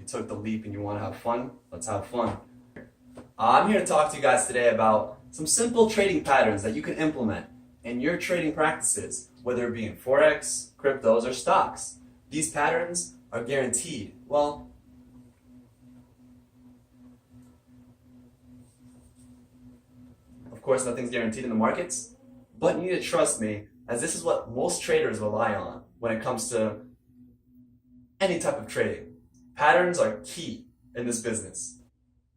took the leap and you want to have fun, let's have fun. I'm here to talk to you guys today about some simple trading patterns that you can implement in your trading practices, whether it be in Forex, cryptos, or stocks. These patterns are guaranteed. Well, of course, nothing's guaranteed in the markets, but you need to trust me, as this is what most traders rely on when it comes to any type of trading. Patterns are key in this business.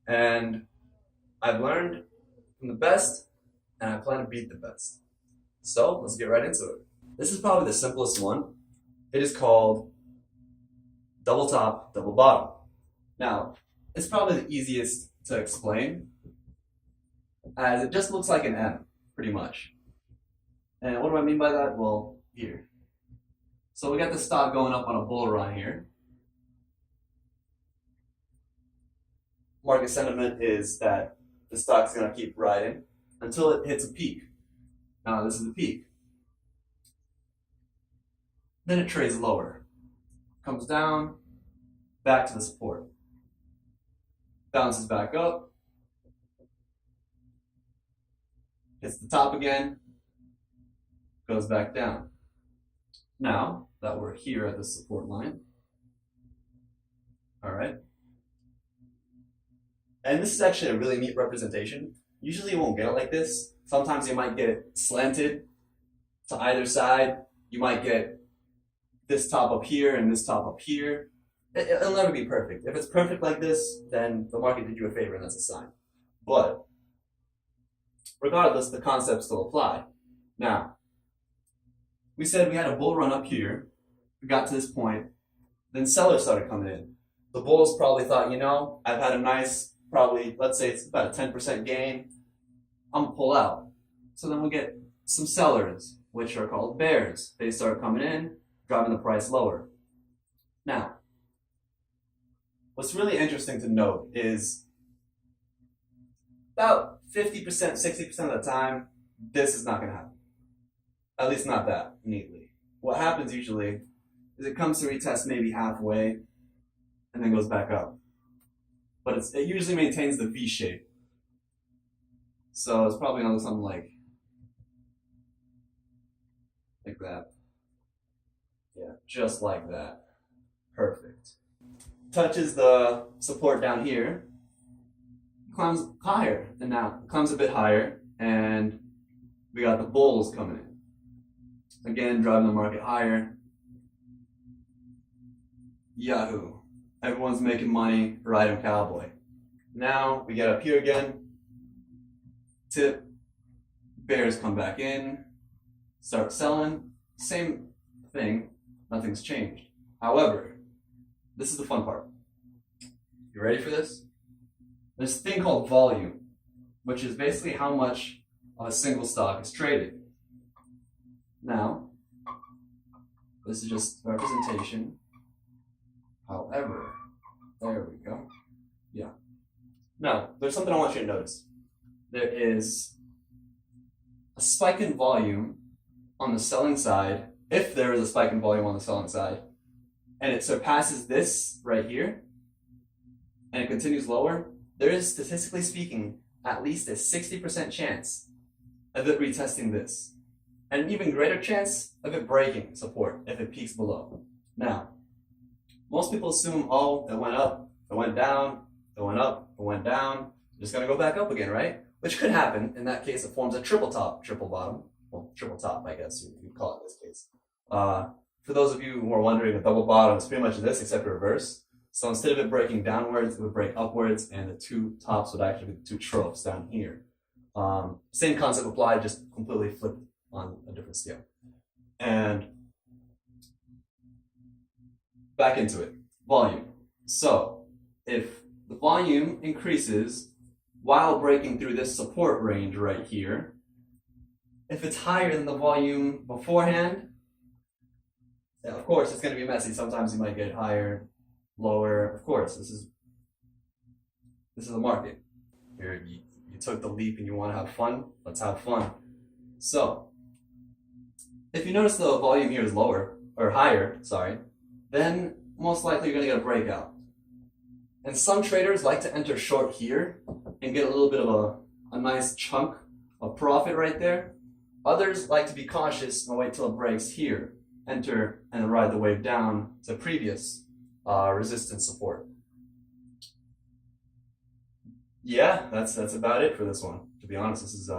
And I've learned from the best, and I plan to beat the best. So let's get right into it. This is probably the simplest one. It is called double top, double bottom. Now, it's probably the easiest to explain, as it just looks like an M, pretty much. And what do I mean by that? Well, here. So we got the stock going up on a bull run here. Market sentiment is that the stock's going to keep riding until it hits a peak. Now, this is the peak. Then it trades lower. Comes down, back to the support. Bounces back up. Hits the top again. Goes back down. Now that we're here at the support line. All right. And this is actually a really neat representation. Usually you won't get it like this. Sometimes you might get it slanted to either side. You might get this top up here and this top up here. It'll never be perfect. If it's perfect like this, then the market did you a favor and that's a sign. But regardless, the concepts still apply. Now, we said we had a bull run up here. We got to this point. Then sellers started coming in. The bulls probably thought, I've had a nice, probably, let's say it's about a 10% gain. I'm gonna pull out. So then we get some sellers, which are called bears. They start coming in, driving the price lower. Now, what's really interesting to note is about 50%, 60% of the time, this is not gonna happen. At least not that neatly. What happens usually is it comes to retest maybe halfway and then goes back up. But it usually maintains the V shape. So it's probably gonna look something like that. Yeah, just like that. Perfect. Touches the support down here, climbs higher, and now climbs a bit higher, and we got the bulls coming in. Again, driving the market higher. Yahoo. Everyone's making money, ride 'em cowboy. Now we get up here again. Tip. Bears come back in. Start selling. Same thing. Nothing's changed. However, this is the fun part. You ready for this? There's a thing called volume, which is basically how much of a single stock is traded. Now, this is just representation. However, there we go. Yeah. Now, there's something I want you to notice. There is a spike in volume on the selling side, if there is a spike in volume on the selling side, and it surpasses this right here, and it continues lower, there is, statistically speaking, at least a 60% chance of it retesting this. And an even greater chance of it breaking support if it peaks below. Now, most people assume, oh, it went up, it went down, it went up, it went down, it's gonna go back up again, right? Which could happen. In that case, it forms a triple top, triple bottom. Well, triple top, I guess you'd call it in this case. For those of you who are wondering, a double bottom is pretty much this, except reverse. So instead of it breaking downwards, it would break upwards, and the two tops would actually be the two troughs down here. Same concept applied, just completely flipped on a different scale. And back into it, volume. So if the volume increases while breaking through this support range right here, if it's higher than the volume beforehand, yeah, of course it's going to be messy. Sometimes you might get higher, lower. Of course, this is the market. You took the leap and you want to have fun. Let's have fun. So if you notice the volume here is lower, or higher, sorry, then most likely you're going to get a breakout. And some traders like to enter short here and get a little bit of a nice chunk of profit right there. Others like to be cautious and wait till it breaks here, enter and ride the wave down to previous resistance support. Yeah, that's about it for this one. To be honest, this is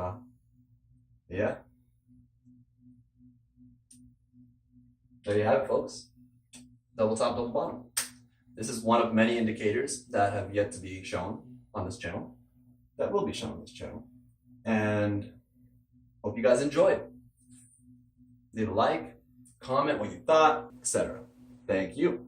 yeah. There you have it, folks. Double top, double bottom. This is one of many indicators that have yet to be shown on this channel, that will be shown on this channel. And hope you guys enjoyed. Leave a like, comment what you thought, etc. Thank you.